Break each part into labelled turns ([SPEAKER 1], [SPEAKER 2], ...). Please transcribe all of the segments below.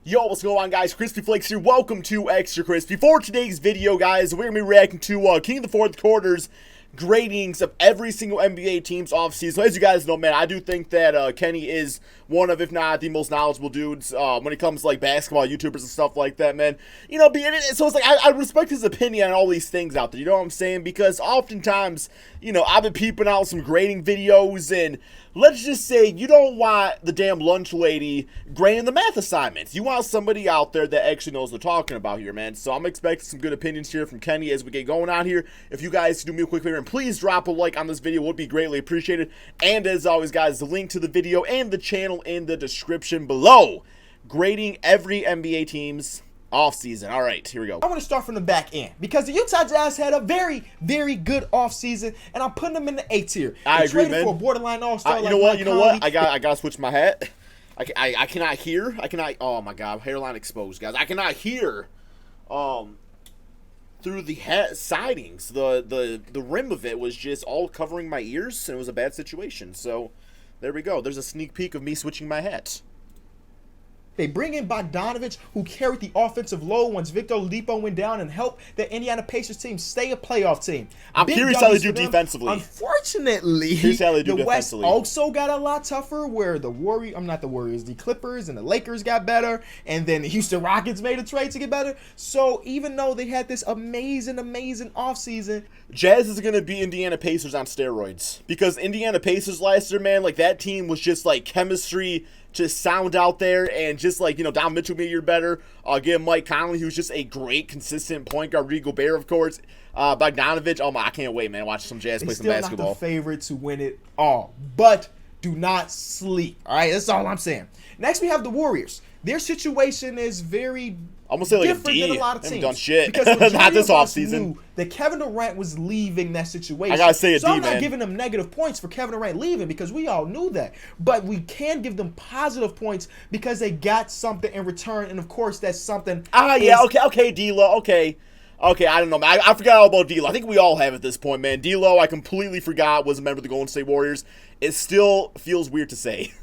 [SPEAKER 1] Yo, what's going on, guys? Crispy Flakes here. Welcome to Extra Crispy. For today's video, guys, we're going to be reacting to King of the Fourth Quarter's gradings of every single NBA team's offseason. So as you guys know, man, I do think that Kenny is one of, if not the most knowledgeable dudes when it comes to like basketball YouTubers and stuff like that, man. You know, so it's like I respect his opinion on all these things out there. You know what I'm saying? Because oftentimes, you know, I've been peeping out some grading videos, and let's just say you don't want the damn lunch lady grading the math assignments. You want somebody out there that actually knows what they're talking about here, man. So I'm expecting some good opinions here from Kenny as we get going on here. If you guys do me a quick favor and please drop a like on this video, would be greatly appreciated. And as always, guys, the link to the video and the channel in the description below. Grading every NBA team's offseason. All right, here we go.
[SPEAKER 2] I want to start from the back end because the Utah Jazz had a very, very good offseason, and I'm putting them in the A tier.
[SPEAKER 1] I agree, man.
[SPEAKER 2] For a borderline all-star.
[SPEAKER 1] You know what? I gotta switch my hat. I cannot hear. Oh my God, hairline exposed, guys. I cannot hear. Through the hat sidings, the rim of it was just all covering my ears, and it was a bad situation. So there we go. There's a sneak peek of me switching my hat.
[SPEAKER 2] They bring in Bogdanovich, who carried the offensive load once Victor Oladipo went down and helped the Indiana Pacers team stay a playoff team.
[SPEAKER 1] I'm curious how they do defensively.
[SPEAKER 2] Unfortunately, the West also got a lot tougher where the the Clippers and the Lakers got better, and then the Houston Rockets made a trade to get better. So even though they had this amazing offseason,
[SPEAKER 1] Jazz is going to be Indiana Pacers on steroids, because Indiana Pacers last year, man, like that team was just like chemistry, just sound out there, and just like, you know, Don Mitchell made a year better. Again, Mike Conley, who's just a great, consistent point guard. Rudy Gobert, of course. Bogdanovich. Oh my, I can't wait, man. Watch some Jazz play some basketball.
[SPEAKER 2] Still not the favorite to win it all, but do not sleep. All right, that's all I'm saying. Next, we have the Warriors. Their situation is very different than a lot of teams.
[SPEAKER 1] They haven't done shit.
[SPEAKER 2] Because
[SPEAKER 1] not this offseason.
[SPEAKER 2] That Kevin Durant was leaving that situation.
[SPEAKER 1] I gotta say a D,
[SPEAKER 2] I'm not
[SPEAKER 1] man.
[SPEAKER 2] giving them negative points for Kevin Durant leaving because we all knew that. But we can give them positive points because they got something in return, and of course that's something.
[SPEAKER 1] Okay, D-Lo, okay, I don't know, man. I forgot all about D-Lo. I think we all have at this point, man. D-Lo, I completely forgot was a member of the Golden State Warriors. It still feels weird to say.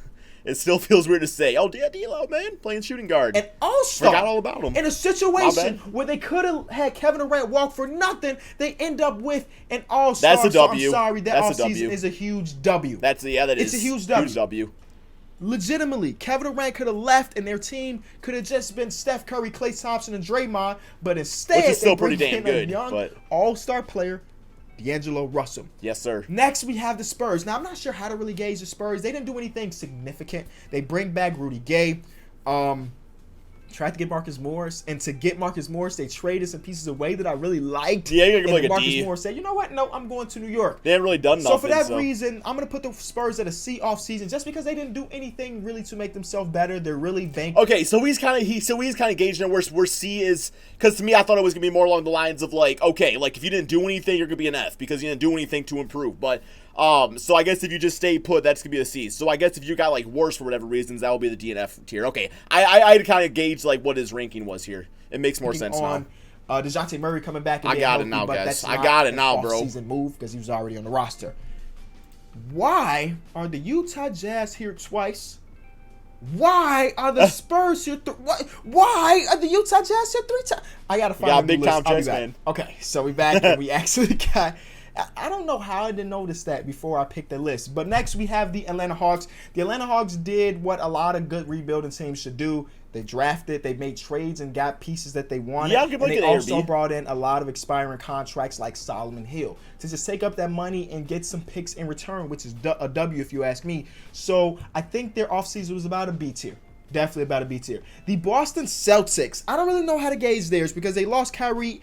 [SPEAKER 1] It still feels weird to say, oh, D-Lo, man, playing shooting guard.
[SPEAKER 2] And also,
[SPEAKER 1] forgot all about him.
[SPEAKER 2] In a situation where they could have had Kevin Durant walk for nothing, they end up with an all-star.
[SPEAKER 1] That's a W.
[SPEAKER 2] So I'm sorry, that offseason is a huge W.
[SPEAKER 1] It's a huge W.
[SPEAKER 2] Legitimately, Kevin Durant could have left, and their team could have just been Steph Curry, Klay Thompson, and Draymond, but instead,
[SPEAKER 1] which is still pretty
[SPEAKER 2] bring
[SPEAKER 1] damn
[SPEAKER 2] in
[SPEAKER 1] good,
[SPEAKER 2] a young
[SPEAKER 1] but
[SPEAKER 2] all-star player, D'Angelo Russell.
[SPEAKER 1] Yes, sir.
[SPEAKER 2] Next, we have the Spurs. Now, I'm not sure how to really gauge the Spurs. They didn't do anything significant. They bring back Rudy Gay. Tried to get Marcus Morris. And to get Marcus Morris, they traded some pieces away that I really liked.
[SPEAKER 1] Yeah, you're going to
[SPEAKER 2] Marcus Morris said, you know what? No, I'm going to New York.
[SPEAKER 1] They haven't really done nothing.
[SPEAKER 2] So for that reason, I'm going to put the Spurs at a C off season just because they didn't do anything really to make themselves better. They're really banking.
[SPEAKER 1] Okay, so he's kind of gauging where C is, because to me, I thought it was going to be more along the lines of like, okay, like if you didn't do anything, you're going to be an F because you didn't do anything to improve. But so I guess if you just stay put, that's gonna be a C. So I guess if you got like worse for whatever reasons, that will be the D and F tier. Okay, I had to kind of gauge like what his ranking was here. It makes more sense now.
[SPEAKER 2] DeJounte Murray coming back.
[SPEAKER 1] I got it now, guys. I got it now, bro.
[SPEAKER 2] Season move because he was already on the roster. Why are the Utah Jazz here twice? Why are the Spurs here? Why are the Utah Jazz here 3 times? I gotta find a big time Jazz fan. Okay, so we back and we actually got. I don't know how I didn't notice that before I picked the list. But next we have the Atlanta Hawks. The Atlanta Hawks did what a lot of good rebuilding teams should do. They drafted, they made trades and got pieces that they wanted.
[SPEAKER 1] Yeah,
[SPEAKER 2] and they also brought in a lot of expiring contracts like Solomon Hill to just take up that money and get some picks in return, which is a W if you ask me. So I think their offseason was about a B tier. Definitely about a B tier. The Boston Celtics, I don't really know how to gauge theirs because they lost Kyrie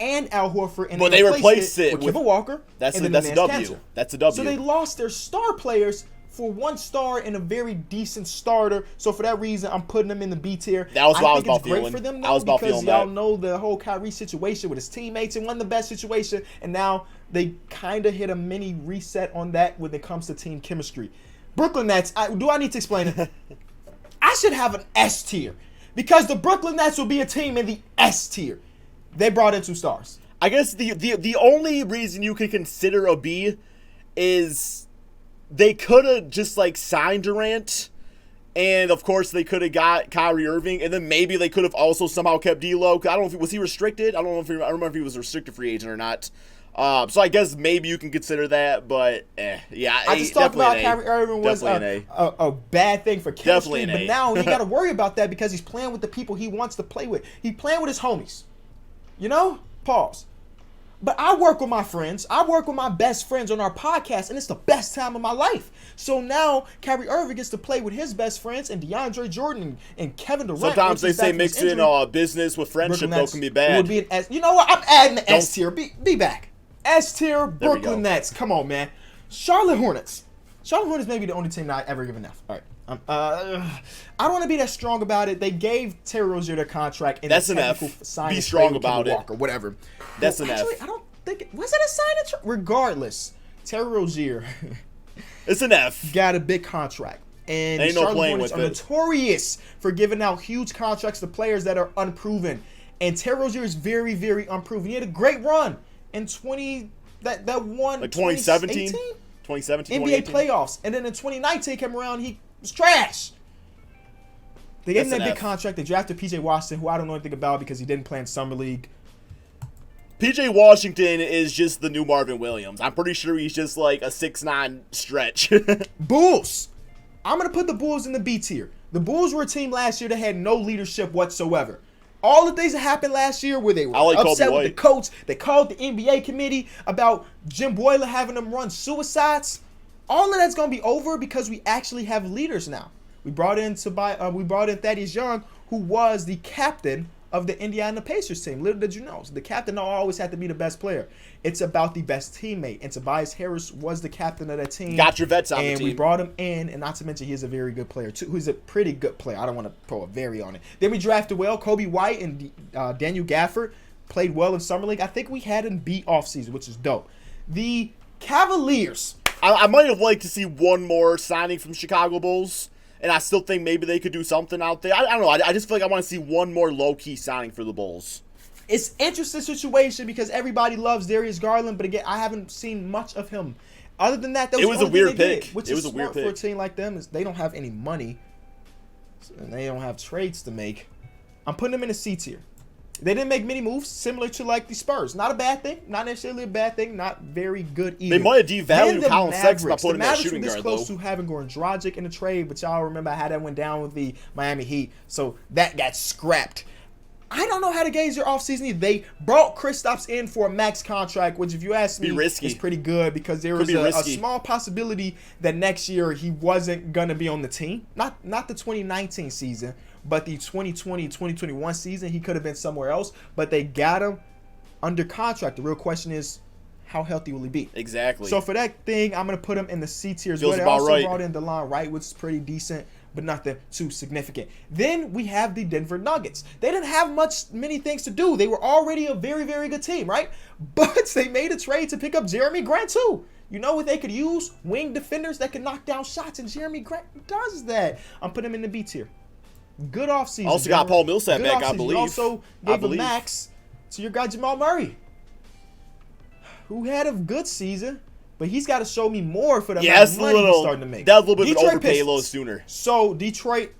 [SPEAKER 2] and Al Horford, and
[SPEAKER 1] they replaced it
[SPEAKER 2] with Kemba Walker.
[SPEAKER 1] That's a W. That's a W.
[SPEAKER 2] So they lost their star players for 1 star and a very decent starter. So for that reason, I'm putting them in the B tier.
[SPEAKER 1] That was what I was about
[SPEAKER 2] feeling.
[SPEAKER 1] Great
[SPEAKER 2] for them,
[SPEAKER 1] I was about
[SPEAKER 2] because
[SPEAKER 1] feeling
[SPEAKER 2] y'all
[SPEAKER 1] that.
[SPEAKER 2] know the whole Kyrie situation with his teammates. It wasn't the best situation, and now they kind of hit a mini reset on that when it comes to team chemistry. Brooklyn Nets. Do I need to explain it? I should have an S tier because the Brooklyn Nets will be a team in the S tier. They brought in 2 stars.
[SPEAKER 1] I guess the only reason you could consider a B is they could have just like signed Durant And, of course, they could have got Kyrie Irving, and then maybe they could have also somehow kept D'Lo. I don't know if was he restricted? I don't remember if he was a restricted free agent or not. So I guess maybe you can consider that, but yeah.
[SPEAKER 2] I just talked about Kyrie Irving was a bad thing for chemistry, but now he got to worry about that because he's playing with the people he wants to play with. He's playing with his homies. You know? Pause. But I work with my friends. I work with my best friends on our podcast, and it's the best time of my life. So now Kyrie Irving gets to play with his best friends, and DeAndre Jordan and Kevin Durant.
[SPEAKER 1] Sometimes they say mixing business with friendship though can be bad.
[SPEAKER 2] It would be an S. You know what? I'm adding the S tier. Be back. S tier. Brooklyn Nets. Come on, man. Charlotte Hornets. Charlotte Hornets may be the only team that I ever give an F. All right. I don't want to be that strong about it. They gave Terry Rozier their contract. And
[SPEAKER 1] that's an F. Be strong about it.
[SPEAKER 2] Or whatever.
[SPEAKER 1] That's an F.
[SPEAKER 2] I don't think it was it a sign. Regardless, Terry Rozier.
[SPEAKER 1] It's an F.
[SPEAKER 2] Got a big contract. And
[SPEAKER 1] ain't
[SPEAKER 2] Charlotte
[SPEAKER 1] no playing
[SPEAKER 2] Hornets
[SPEAKER 1] with
[SPEAKER 2] are
[SPEAKER 1] it.
[SPEAKER 2] Notorious for giving out huge contracts to players that are unproven. And Terry Rozier is very, very unproven. He had a great run in 2017.
[SPEAKER 1] 2017,
[SPEAKER 2] NBA playoffs. And then in 2019 came around, he was trash. They gave him that big contract. They drafted P.J. Washington, who I don't know anything about because he didn't play in Summer League.
[SPEAKER 1] P.J. Washington is just the new Marvin Williams. I'm pretty sure he's just like a 6'9" stretch.
[SPEAKER 2] Bulls. I'm going to put the Bulls in the B tier. The Bulls were a team last year that had no leadership whatsoever. All the things that happened last year where they were upset with the coach. They called the NBA committee about Jim Boyler having them run suicides. All of that's going to be over because we actually have leaders now. We brought in Thaddeus Young, who was the captain of the Indiana Pacers team. Little did you know, the captain don't always have to be the best player. It's about the best teammate. And Tobias Harris was the captain of that team.
[SPEAKER 1] Got your vets on the team.
[SPEAKER 2] And we brought him in, and not to mention he's a very good player too. He's a pretty good player. I don't want to throw a very on it. Then we drafted Kobe White and Daniel Gafford played well in Summer League. I think we had him beat offseason, which is dope. The Cavaliers.
[SPEAKER 1] I might have liked to see one more signing from Chicago Bulls. And I still think maybe they could do something out there. I don't know. I just feel like I want to see one more low-key signing for the Bulls.
[SPEAKER 2] It's an interesting situation because everybody loves Darius Garland, but again, I haven't seen much of him. Other than that,
[SPEAKER 1] it was a weird pick.
[SPEAKER 2] Which is smart for a team like them. Is they don't have any money, and they don't have trades to make. I'm putting them in a C tier. They didn't make many moves, similar to like the Spurs. Not a bad thing. Not necessarily a bad thing. Not very good either.
[SPEAKER 1] They might have devalued Colin Sexton by putting
[SPEAKER 2] him that
[SPEAKER 1] shooting guard,
[SPEAKER 2] though. The Mavericks were this close to having Goran Dragic in the trade, but y'all remember how that went down with the Miami Heat. So that got scrapped. I don't know how to gauge their offseason. They brought Kristaps in for a max contract, which if you ask me, is pretty good because there was a small possibility that next year he wasn't going to be on the team. Not the 2019 season, but the 2020-2021 season. He could have been somewhere else, but they got him under contract. The real question is, how healthy will he be?
[SPEAKER 1] Exactly.
[SPEAKER 2] So for that thing, I'm going to put him in the C tier as
[SPEAKER 1] well.
[SPEAKER 2] They also brought in DeLon Wright, which is pretty decent, but nothing too significant. Then we have the Denver Nuggets. They didn't have many things to do. They were already a very, very good team, right? But they made a trade to pick up Jeremy Grant too. You know what they could use? Wing defenders that can knock down shots, and Jeremy Grant does that. I'm putting him in the B tier. Good offseason.
[SPEAKER 1] Also got Paul Millsap back, I believe.
[SPEAKER 2] Also gave a max to your guy Jamal Murray, who had a good season. But he's got to show me more for the amount of money he's starting to make.
[SPEAKER 1] That's a little bit of an overpay a little sooner.
[SPEAKER 2] So Detroit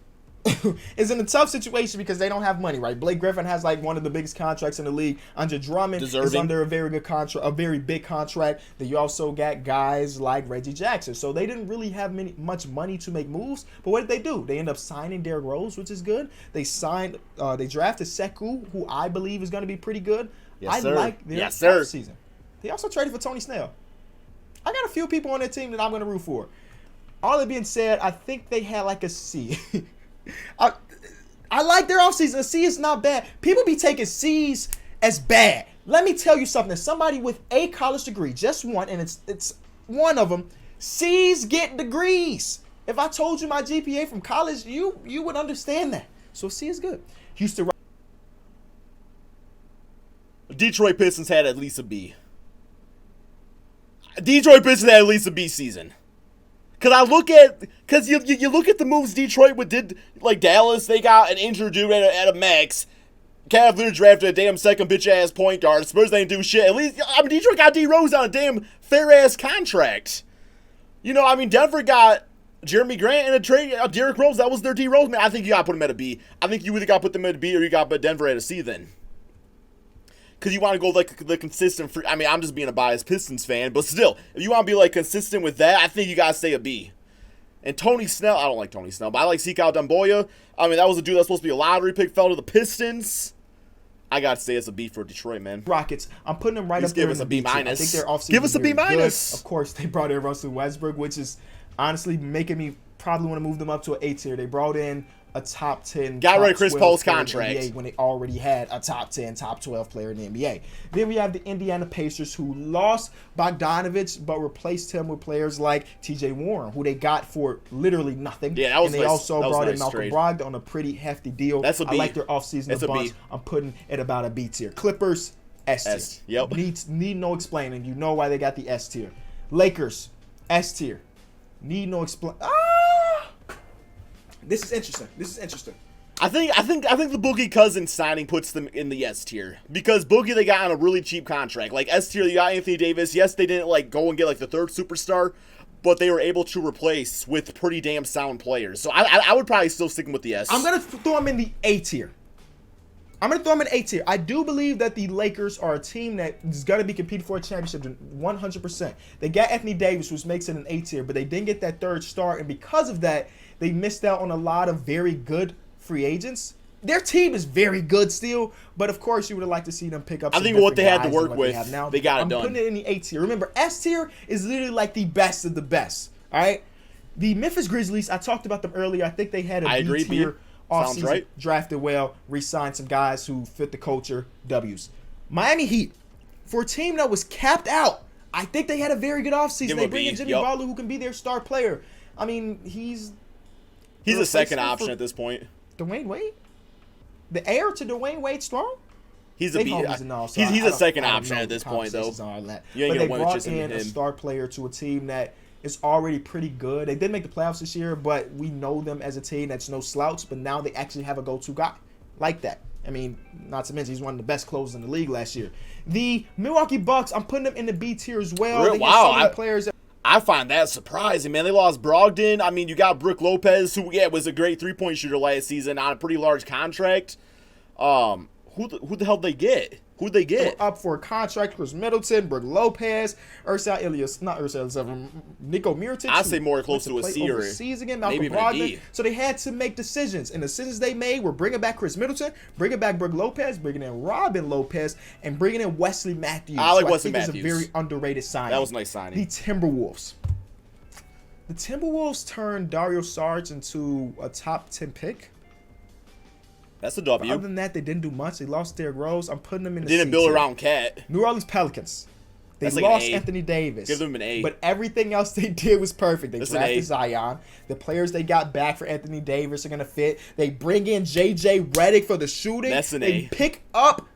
[SPEAKER 2] is in a tough situation because they don't have money, right? Blake Griffin has like one of the biggest contracts in the league. Andre Drummond is under a very good contract, a very big contract. Then you also got guys like Reggie Jackson. So they didn't really have much money to make moves. But what did they do? They end up signing Derrick Rose, which is good. They drafted Sekou, who I believe is going to be pretty good.
[SPEAKER 1] Yes,
[SPEAKER 2] I like their season. They also traded for Tony Snell. I got a few people on their team that I'm going to root for. All that being said, I think they had like a C. I like their offseason. A C is not bad. People be taking C's as bad. Let me tell you something. Somebody with a college degree, just one, and it's one of them. C's get degrees. If I told you my GPA from college, you would understand that. So C is good.
[SPEAKER 1] Detroit Pistons had at least a B. Detroit Pistons had at least a B season. Because you look at the moves Detroit did, like Dallas, they got an injured dude at a max. Cavaliers drafted a damn second bitch-ass point guard. Spurs didn't do shit. At least, Detroit got D Rose on a damn fair-ass contract. Denver got Jeremy Grant and a trade, Derrick Rose, that was their D Rose, man. I think you got to put them at a B. I think you either got to put them at a B or you got to put Denver at a C then. Because you want to go like the consistent free. I mean, I'm just being a biased Pistons fan, but still, if you want to be like consistent with that, I think you got to stay a B. And Tony Snell, I don't like Tony Snell, but I like Sekou Doumbouya. I mean, that was a dude that was supposed to be a lottery pick, fell to the Pistons. I got to say it's a B for Detroit, man.
[SPEAKER 2] Rockets, I'm putting them right up there.
[SPEAKER 1] Give us a B minus.
[SPEAKER 2] I think their offseason
[SPEAKER 1] give us a B minus.
[SPEAKER 2] Of course, they brought in Russell Westbrook, which is honestly making me probably want to move them up to an A tier. They brought in a top 10.
[SPEAKER 1] Got rid of Chris Paul's contract
[SPEAKER 2] when they already had a top 10, top 12 player in the NBA. Then we have the Indiana Pacers, who lost Bogdanovich but replaced him with players like T.J. Warren, who they got for literally nothing.
[SPEAKER 1] Yeah, that was
[SPEAKER 2] and they
[SPEAKER 1] nice.
[SPEAKER 2] also brought in
[SPEAKER 1] nice
[SPEAKER 2] Malcolm
[SPEAKER 1] trade.
[SPEAKER 2] Brogdon on a pretty hefty deal.
[SPEAKER 1] That's a B.
[SPEAKER 2] I like their offseason a bunch. I'm putting it about a B tier. Clippers, S tier.
[SPEAKER 1] Yep.
[SPEAKER 2] Need no explaining. You know why they got the S tier. Lakers, S tier. Need no explain. This is interesting.
[SPEAKER 1] I think the Boogie Cousins signing puts them in the S tier because Boogie they got on a really cheap contract. Like S tier, you got Anthony Davis. Yes, they didn't like go and get like the third superstar, but they were able to replace with pretty damn sound players. So I would probably still stick with the S.
[SPEAKER 2] I'm gonna throw them in the A tier. I do believe that the Lakers are a team that is going to be competing for a championship 100%. They got Anthony Davis, which makes it an A tier, but they didn't get that third star, and because of that, they missed out on a lot of very good free agents. Their team is very good still, but of course you would have liked to see them pick up some
[SPEAKER 1] I think what they had to work with, they got it done.
[SPEAKER 2] I'm putting it in the A tier. Remember, S tier is literally like the best of the best, all right? The Memphis Grizzlies, I talked about them earlier. I think they had a B tier. Offseason,
[SPEAKER 1] right.
[SPEAKER 2] Drafted well, re-signed some guys who fit the culture, W's. Miami Heat, for a team that was capped out, I think they had a very good offseason. They bring in Jimmy Butler, who can be their star player. I mean, he's
[SPEAKER 1] a second option at this point.
[SPEAKER 2] Dwayne Wade? The heir to Dwayne Wade's throne?
[SPEAKER 1] He's a second option at this point, though.
[SPEAKER 2] You ain't gonna brought in a star player to a team that is already pretty good. They did make the playoffs this year, but we know them as a team that's no slouch, but now they actually have a go-to guy like that. I mean, not to mention he's one of the best closers in the league last year. The Milwaukee Bucks, I'm putting them in the B tier as well.
[SPEAKER 1] Wow.
[SPEAKER 2] Players
[SPEAKER 1] I find that surprising, man. They lost Brogdon. I mean, you got Brook Lopez, who, was a great three-point shooter last season on a pretty large contract. Who the hell did they get? Who'd they get?
[SPEAKER 2] Up for a contract, Chris Middleton, Brook Lopez, Nico Mirotic.
[SPEAKER 1] I'd say more close to a C or
[SPEAKER 2] again, Malcolm Brogdon. So they had to make decisions, and the decisions they made were bringing back Chris Middleton, bringing back Brook Lopez, bringing in Robin Lopez, and bringing in Wesley Matthews.
[SPEAKER 1] I like Wesley Matthews.
[SPEAKER 2] It's a very underrated signing.
[SPEAKER 1] That was a nice signing.
[SPEAKER 2] The Timberwolves. The Timberwolves turned Dario Saric into a top 10 pick.
[SPEAKER 1] That's a W.
[SPEAKER 2] But other than that, they didn't do much. They lost Derrick Rose. I'm putting them in the
[SPEAKER 1] They didn't build around Cat.
[SPEAKER 2] New Orleans Pelicans. They
[SPEAKER 1] like
[SPEAKER 2] lost Anthony Davis.
[SPEAKER 1] Give them an A.
[SPEAKER 2] But everything else they did was perfect. They drafted Zion. The players they got back for Anthony Davis are going to fit. They bring in J.J. Redick for the shooting.
[SPEAKER 1] That's an A.
[SPEAKER 2] They pick up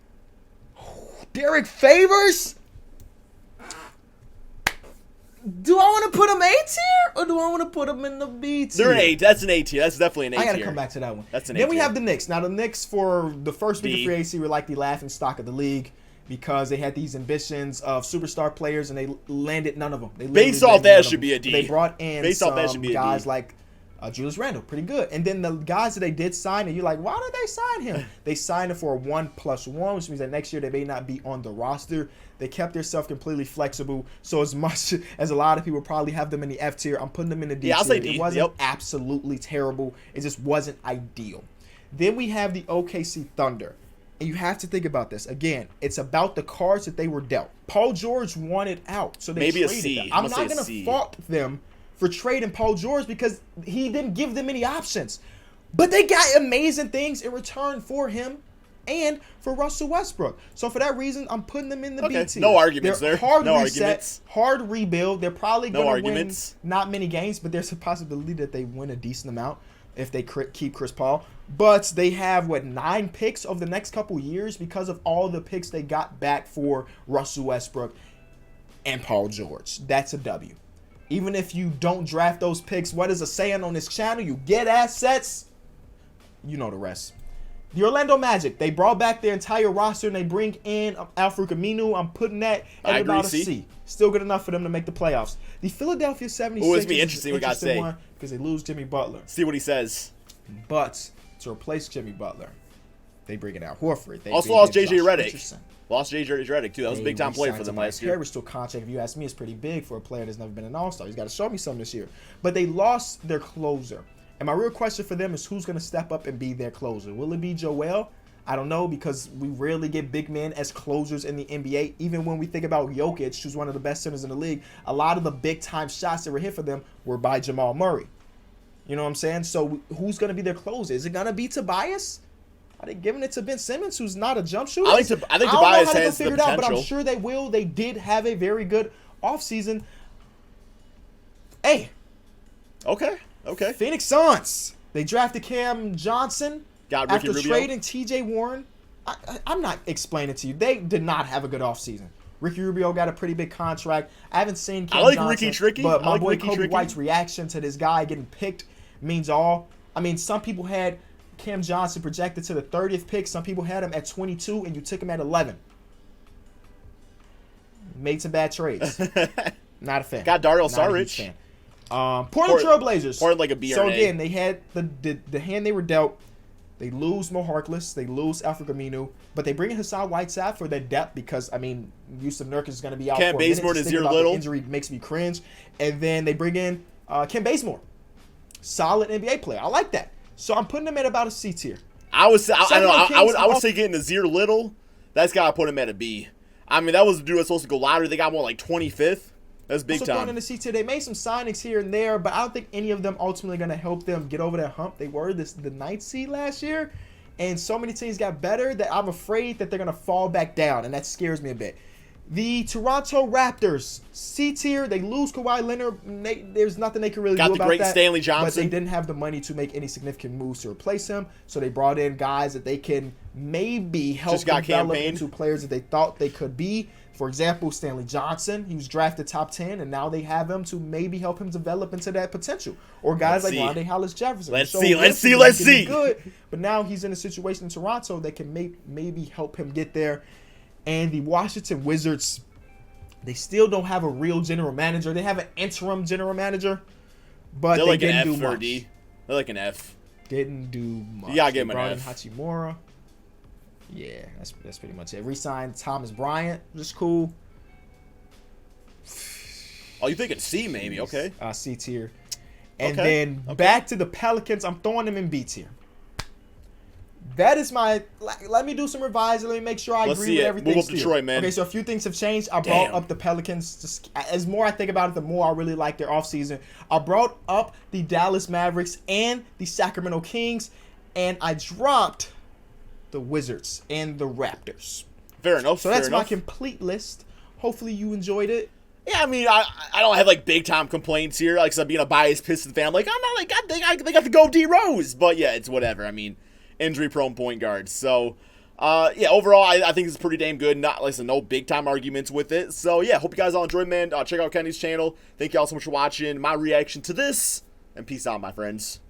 [SPEAKER 2] Derek Favors. Do I want to put them A tier or do I want to put them in the B tier?
[SPEAKER 1] They're an A. That's an A tier. That's definitely an A tier.
[SPEAKER 2] I got to come back to that one.
[SPEAKER 1] That's an A tier.
[SPEAKER 2] Then we have the Knicks. Now, the Knicks, for the first week of free agency, were like the laughing stock of the league because they had these ambitions of superstar players and they landed none of them.
[SPEAKER 1] Based off that, should be a D.
[SPEAKER 2] They brought in some guys like Julius Randle, pretty good. And then the guys that they did sign, and you're like, why did they sign him? They signed him for a 1+1, which means that next year they may not be on the roster. They kept themselves completely flexible. So as much as a lot of people probably have them in the F tier, I'm putting them in the D tier.
[SPEAKER 1] I'll say D.
[SPEAKER 2] It wasn't absolutely terrible. It just wasn't ideal. Then we have the OKC Thunder. And you have to think about this. Again, it's about the cards that they were dealt. Paul George wanted out, so they traded him. I'm not going to fault them for trading Paul George because he didn't give them any options. But they got amazing things in return for him and for Russell Westbrook. So for that reason, I'm putting them in the B tier.
[SPEAKER 1] No arguments there.
[SPEAKER 2] Hard
[SPEAKER 1] no
[SPEAKER 2] reset, arguments. Hard rebuild. They're probably going to win not many games, but there's a possibility that they win a decent amount if they keep Chris Paul. But they have, 9 picks over the next couple years because of all the picks they got back for Russell Westbrook and Paul George. That's a W. Even if you don't draft those picks, what is a saying on this channel? You get assets. You know the rest. The Orlando Magic, they brought back their entire roster and they bring in Al-Farouq Aminu. I'm putting that at about a C. Still good enough for them to make the playoffs. The Philadelphia 76ers.
[SPEAKER 1] Oh, it's be interesting. We got to say
[SPEAKER 2] one because they lose Jimmy Butler.
[SPEAKER 1] See what he says.
[SPEAKER 2] But to replace Jimmy Butler, they bring in Al Horford. They
[SPEAKER 1] also lost JJ Redick. Lost JJ Redick too. That was a big time player for them last year.
[SPEAKER 2] Harris still contract. If you ask me, is pretty big for a player that's never been an All-Star. He's got to show me something this year. But they lost their closer. And my real question for them is who's going to step up and be their closer? Will it be Joel? I don't know, because we rarely get big men as closers in the NBA. Even when we think about Jokic, who's one of the best centers in the league, a lot of the big-time shots that were hit for them were by Jamal Murray. You know what I'm saying? So who's going to be their closer? Is it going to be Tobias? Are they giving it to Ben Simmons, who's not a jump shooter?
[SPEAKER 1] I think Tobias has the potential.
[SPEAKER 2] But I'm sure they will. They did have a very good offseason. Hey.
[SPEAKER 1] Okay.
[SPEAKER 2] Phoenix Suns. They drafted Cam Johnson.
[SPEAKER 1] Got Ricky
[SPEAKER 2] after
[SPEAKER 1] Rubio.
[SPEAKER 2] trading T.J. Warren. I'm not explaining to you. They did not have a good offseason. Ricky Rubio got a pretty big contract. I haven't seen Cam Johnson.
[SPEAKER 1] Ricky Tricky.
[SPEAKER 2] But my boy Kobe White's reaction to this guy getting picked means all. I mean, some people had Cam Johnson projected to the 30th pick. Some people had him at 22, and you took him at 11. Made some bad trades. Not a fan.
[SPEAKER 1] Got Dario Saric.
[SPEAKER 2] Portland Trailblazers.
[SPEAKER 1] Portland like a B or
[SPEAKER 2] So
[SPEAKER 1] an A.
[SPEAKER 2] again, they had the hand they were dealt. They lose Mo Harkless. They lose Al-Farouq Aminu. But they bring in Hassan Whiteside for their depth because, I mean, Yusuf Nurkic is going to be out
[SPEAKER 1] Ken
[SPEAKER 2] for a minute.
[SPEAKER 1] Bazemore to
[SPEAKER 2] Just
[SPEAKER 1] Zero
[SPEAKER 2] thinking about
[SPEAKER 1] Little.
[SPEAKER 2] the injury makes me cringe. And then they bring in Ken Bazemore. Solid NBA player. I like that. So I'm putting him at about a C tier.
[SPEAKER 1] I would say getting a Zero Little, that's got to put him at a B. I mean, that was the dude that's supposed to go louder. They got more like 25th. That's big
[SPEAKER 2] also
[SPEAKER 1] time.
[SPEAKER 2] In the C tier, they made some signings here and there, but I don't think any of them ultimately going to help them get over that hump. They were the 9th seed last year, and so many teams got better that I'm afraid that they're going to fall back down, and that scares me a bit. The Toronto Raptors, C tier, they lose Kawhi Leonard. There's nothing they can really do about that.
[SPEAKER 1] Got the great Stanley Johnson.
[SPEAKER 2] But they didn't have the money to make any significant moves to replace him, so they brought in guys that they can maybe help develop into players that they thought they could be. For example, Stanley Johnson, he was drafted top 10, and now they have him to maybe help him develop into that potential. Or guys like Rondae Hollis-Jefferson.
[SPEAKER 1] Let's see.
[SPEAKER 2] Good, but now he's in a situation in Toronto that can maybe help him get there. And the Washington Wizards, they still don't have a real general manager. They have an interim general manager, but they didn't do much.
[SPEAKER 1] They're like an F.
[SPEAKER 2] Didn't do much.
[SPEAKER 1] You gotta give him an
[SPEAKER 2] Brought
[SPEAKER 1] F.
[SPEAKER 2] in Hachimura. Yeah, that's pretty much it. Re-signed Thomas Bryant, just cool.
[SPEAKER 1] Oh, you thinking C maybe? Okay.
[SPEAKER 2] C tier. And then back to the Pelicans. I'm throwing them in B tier. That is my. Let me do some revising. Let me make sure I agree with everything.
[SPEAKER 1] Move up Detroit, man.
[SPEAKER 2] Okay, so a few things have changed. I brought up the Pelicans. Just as more I think about it, the more I really like their offseason. I brought up the Dallas Mavericks and the Sacramento Kings, and I dropped the Wizards and the Raptors.
[SPEAKER 1] Fair enough.
[SPEAKER 2] So that's my complete list. Hopefully you enjoyed it.
[SPEAKER 1] Yeah, I mean, I don't have like big time complaints here. Like, I'm being a biased Pistons fan. I'm like, I'm not like they got to go D Rose, but yeah, it's whatever. I mean, injury prone point guards. So, yeah, overall, I think it's pretty damn good. Not listen, no big time arguments with it. So yeah, hope you guys all enjoyed, man. Check out Kenny's channel. Thank you all so much for watching my reaction to this, and peace out, my friends.